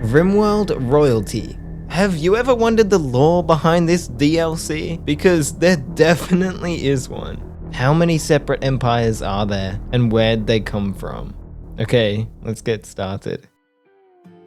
RimWorld Royalty. Have you ever wondered the lore behind this DLC? Because there definitely is one. How many separate empires are there, and where'd they come from? Okay, let's get started.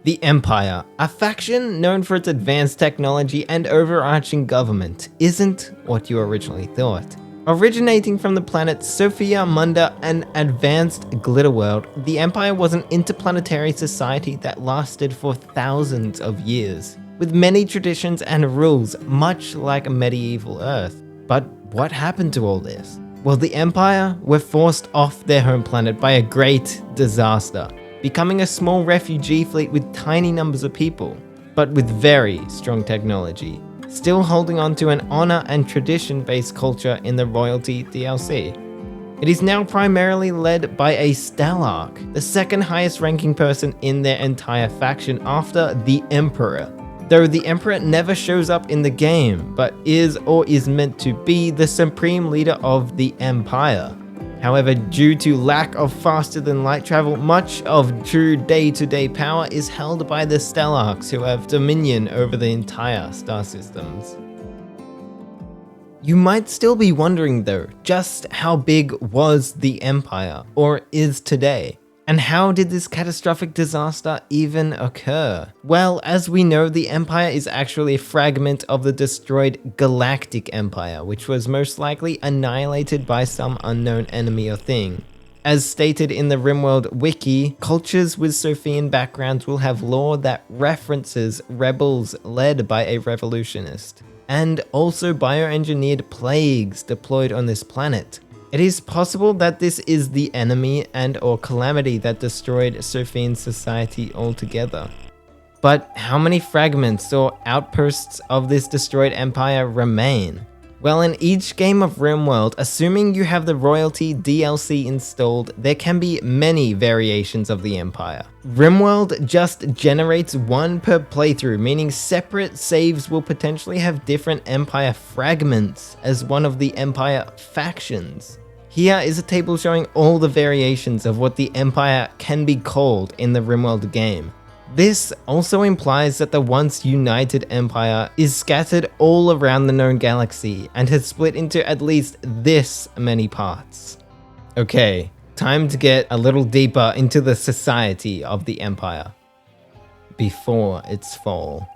The Empire, a faction known for its advanced technology and overarching government, isn't what you originally thought. Originating from the planet Sophia Munda, an advanced glitter world, the Empire was an interplanetary society that lasted for thousands of years, with many traditions and rules, much like medieval Earth. But what happened to all this? Well, the Empire were forced off their home planet by a great disaster, becoming a small refugee fleet with tiny numbers of people, but with very strong technology, still holding on to an honor and tradition-based culture in the Royalty DLC. It is now primarily led by a Stelarch, the second highest ranking person in their entire faction after the Emperor. Though the Emperor never shows up in the game, but is or is meant to be the supreme leader of the Empire. However, due to lack of faster than light travel, much of true day-to-day power is held by the Stelarchs, who have dominion over the entire star systems. You might still be wondering though, just how big was the Empire, or is today? And how did this catastrophic disaster even occur? Well, as we know, the Empire is actually a fragment of the destroyed Galactic Empire, which was most likely annihilated by some unknown enemy or thing. As stated in the RimWorld Wiki, cultures with Sophian backgrounds will have lore that references rebels led by a revolutionist, and also bioengineered plagues deployed on this planet. It is possible that this is the enemy and or calamity that destroyed Sophian society altogether. But how many fragments or outposts of this destroyed empire remain? Well, in each game of RimWorld, assuming you have the Royalty DLC installed, there can be many variations of the Empire. RimWorld just generates one per playthrough, meaning separate saves will potentially have different Empire fragments as one of the Empire factions. Here is a table showing all the variations of what the Empire can be called in the RimWorld game. This also implies that the once united Empire is scattered all around the known galaxy and has split into at least this many parts. Okay, time to get a little deeper into the society of the Empire before its fall.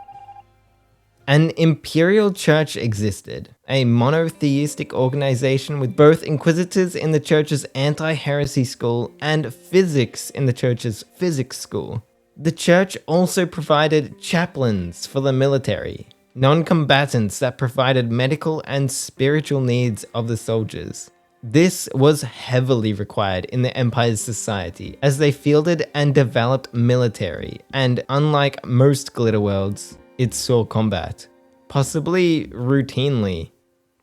An imperial church existed, a monotheistic organization with both inquisitors in the church's anti-heresy school and physics in the church's physics school. The church also provided chaplains for the military, non-combatants that provided medical and spiritual needs of the soldiers. This was heavily required in the Empire's society, as they fielded and developed military, and unlike most glitter worlds, it saw combat, possibly routinely.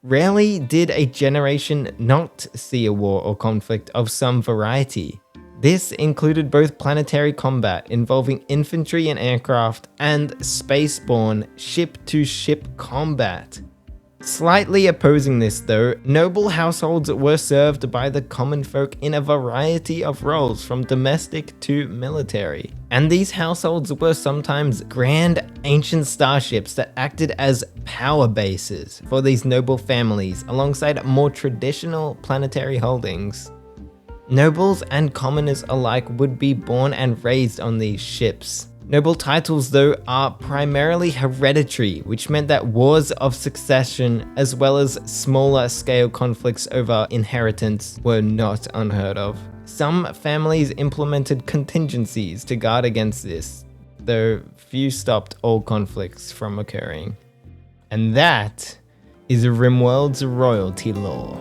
Rarely did a generation not see a war or conflict of some variety. This included both planetary combat involving infantry and aircraft and spaceborne ship-to-ship combat. Slightly opposing this though, noble households were served by the common folk in a variety of roles from domestic to military. And these households were sometimes grand ancient starships that acted as power bases for these noble families alongside more traditional planetary holdings. Nobles and commoners alike would be born and raised on these ships. Noble titles though are primarily hereditary, which meant that wars of succession as well as smaller scale conflicts over inheritance were not unheard of. Some families implemented contingencies to guard against this, though few stopped all conflicts from occurring. And that is RimWorld's royalty lore.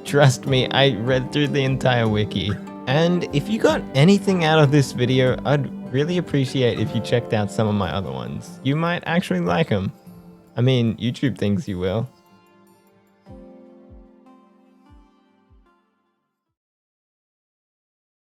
Trust me, I read through the entire wiki. And if you got anything out of this video, I'd really appreciate if you checked out some of my other ones. You might actually like them. I mean, YouTube thinks you will.